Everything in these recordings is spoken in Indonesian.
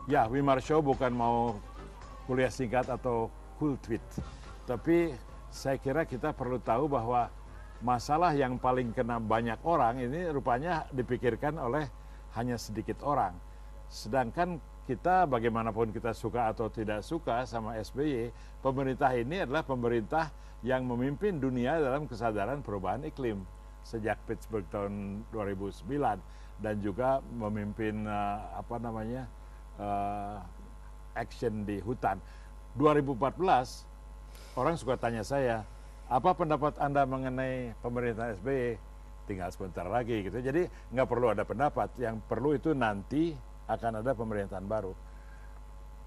Ya, Wimar Show bukan mau kuliah singkat atau cool tweet. Tapi saya kira kita perlu tahu bahwa masalah yang paling kena banyak orang ini rupanya dipikirkan oleh hanya sedikit orang. Sedangkan kita bagaimanapun kita suka atau tidak suka sama SBY, pemerintah ini adalah pemerintah yang memimpin dunia dalam kesadaran perubahan iklim sejak Pittsburgh tahun 2009 dan juga memimpin action di hutan. 2014 orang suka tanya saya, apa pendapat Anda mengenai pemerintah SBY? Tinggal sebentar lagi gitu. Jadi nggak perlu ada pendapat, yang perlu itu nanti akan ada pemerintahan baru.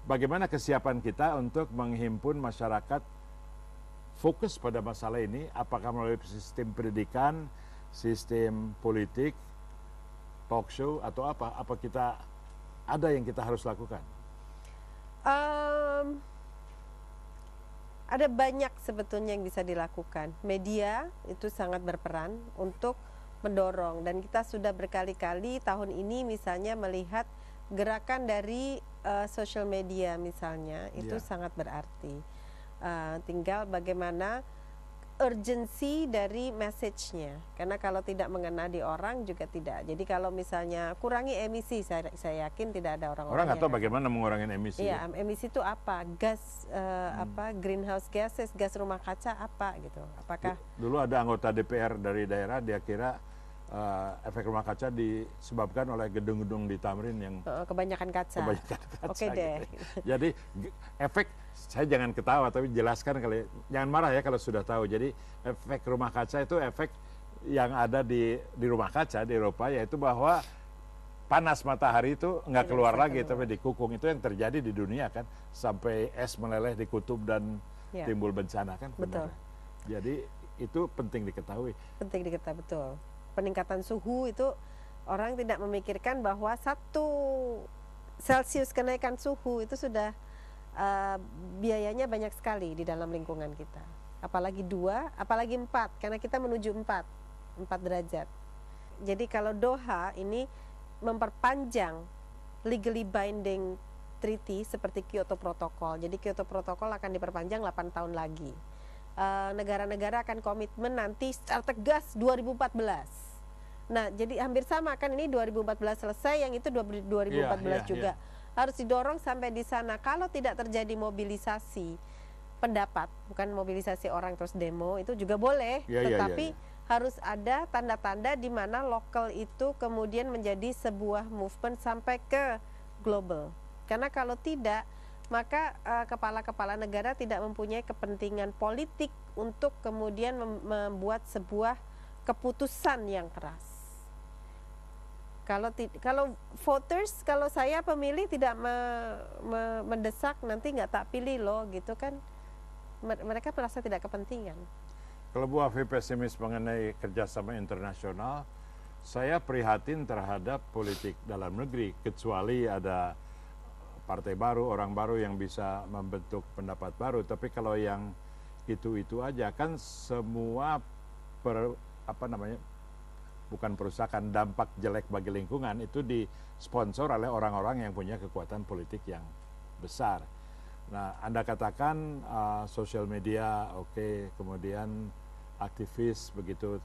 Bagaimana kesiapan kita untuk menghimpun masyarakat fokus pada masalah ini, apakah melalui sistem pendidikan, sistem politik, talk show, atau apa? Apa kita ada yang kita harus lakukan? Ada banyak sebetulnya yang bisa dilakukan. Media itu sangat berperan untuk mendorong, dan kita sudah berkali-kali tahun ini misalnya melihat gerakan dari social media misalnya, itu sangat berarti. Tinggal bagaimana urgensi dari message-nya, karena kalau tidak mengena di orang juga tidak. Jadi kalau misalnya kurangi emisi, saya yakin tidak ada orang nggak tahu bagaimana mengurangi emisi. Iya, emisi itu apa? Gas greenhouse gases, gas rumah kaca apa gitu? Apakah dulu ada anggota DPR dari daerah, dia kira efek rumah kaca disebabkan oleh gedung-gedung di Tamrin yang kebanyakan kaca. Oke deh. Gitu. Jadi efek, saya jangan ketawa tapi jelaskan kali, jangan marah ya kalau sudah tahu. Jadi efek rumah kaca itu efek yang ada di rumah kaca di Eropa, yaitu bahwa panas matahari itu nggak keluar lagi tapi dikukung. Itu yang terjadi di dunia kan, sampai es meleleh di kutub dan timbul bencana kan. Betul. Jadi itu penting diketahui. Penting diketahui, betul. Peningkatan suhu itu orang tidak memikirkan bahwa 1 Celsius kenaikan suhu itu sudah biayanya banyak sekali di dalam lingkungan kita. Apalagi 2, apalagi 4, karena kita menuju 4 derajat. Jadi kalau Doha ini memperpanjang legally binding treaty seperti Kyoto Protocol. Jadi Kyoto Protocol akan diperpanjang 8 tahun lagi. Negara-negara akan komitmen nanti secara tegas 2014. Nah, jadi hampir sama kan, ini 2014 selesai, yang itu 2014 juga. Harus didorong sampai di sana. Kalau tidak terjadi mobilisasi pendapat, bukan mobilisasi orang terus demo, itu juga boleh, tetapi harus ada tanda-tanda di mana lokal itu kemudian menjadi sebuah movement sampai ke global. Karena kalau tidak, maka kepala-kepala negara tidak mempunyai kepentingan politik untuk kemudian membuat sebuah keputusan yang keras. Kalau voters, kalau saya pemilih tidak mendesak, nanti nggak tak pilih loh gitu kan, mereka merasa tidak kepentingan. Kalau Bu Afi pesimis mengenai kerjasama internasional, saya prihatin terhadap politik dalam negeri, kecuali ada partai baru, orang baru yang bisa membentuk pendapat baru. Tapi kalau yang itu aja kan semua bukan perusahaan, dampak jelek bagi lingkungan itu disponsor oleh orang-orang yang punya kekuatan politik yang besar. Nah, Anda katakan sosial media oke, kemudian aktivis begitu,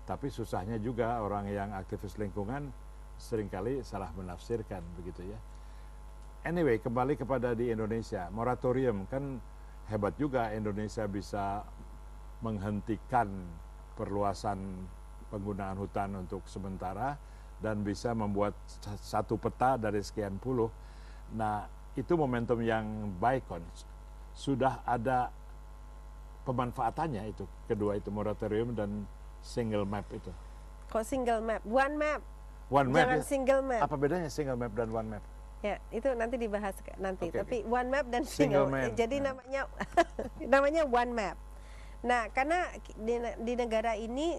tapi susahnya juga orang yang aktivis lingkungan seringkali salah menafsirkan begitu ya. Anyway, kembali kepada di Indonesia, moratorium kan hebat juga, Indonesia bisa menghentikan perluasan penggunaan hutan untuk sementara dan bisa membuat 1 peta dari sekian puluh. Nah, itu momentum yang baik kan. Sudah ada pemanfaatannya itu, kedua itu, moratorium dan single map itu. Kok single map? One map. One map. Jangan single map. Apa bedanya single map dan one map? Ya, itu nanti dibahas nanti. Okay, tapi one map dan single map. Jadi namanya one map. Nah, karena di negara ini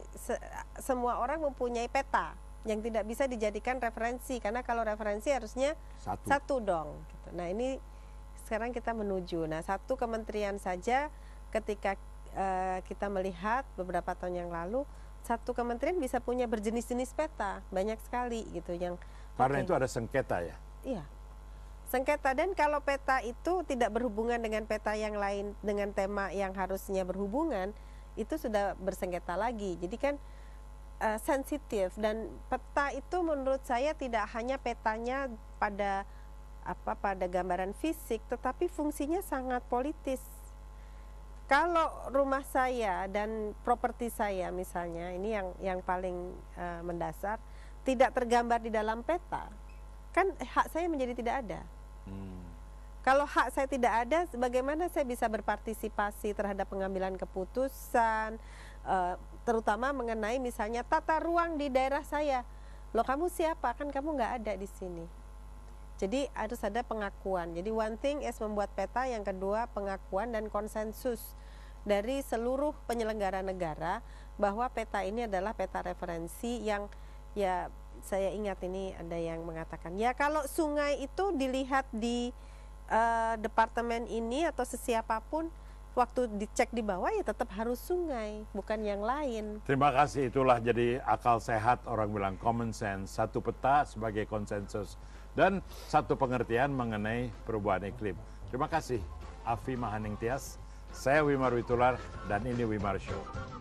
semua orang mempunyai peta yang tidak bisa dijadikan referensi, karena kalau referensi harusnya satu dong. Gitu. Nah, ini sekarang kita menuju. Nah, 1 kementerian saja ketika kita melihat beberapa tahun yang lalu, 1 kementerian bisa punya berjenis-jenis peta, banyak sekali gitu yang. Karena itu ada sengketa ya? Iya. sengketa. Dan kalau peta itu tidak berhubungan dengan peta yang lain dengan tema yang harusnya berhubungan, itu sudah bersengketa lagi. Jadi kan sensitif, dan peta itu menurut saya tidak hanya petanya pada gambaran fisik, tetapi fungsinya sangat politis. Kalau rumah saya dan properti saya misalnya, ini yang paling mendasar, tidak tergambar di dalam peta, kan hak saya menjadi tidak ada. Kalau hak saya tidak ada, bagaimana saya bisa berpartisipasi terhadap pengambilan keputusan, terutama mengenai misalnya tata ruang di daerah saya. Loh, kamu siapa? Kan kamu nggak ada di sini. Jadi harus ada pengakuan. Jadi one thing is membuat peta, yang kedua pengakuan dan konsensus dari seluruh penyelenggara negara bahwa peta ini adalah peta referensi yang, ya saya ingat ini ada yang mengatakan, ya kalau sungai itu dilihat di departemen ini atau sesiapapun, waktu dicek di bawah ya tetap harus sungai, bukan yang lain. Terima kasih, itulah jadi akal sehat, orang bilang common sense, satu peta sebagai konsensus, dan satu pengertian mengenai perubahan iklim. Terima kasih, Afi Mahaning Tias. Saya Wimar Witular, dan ini Wimar Show.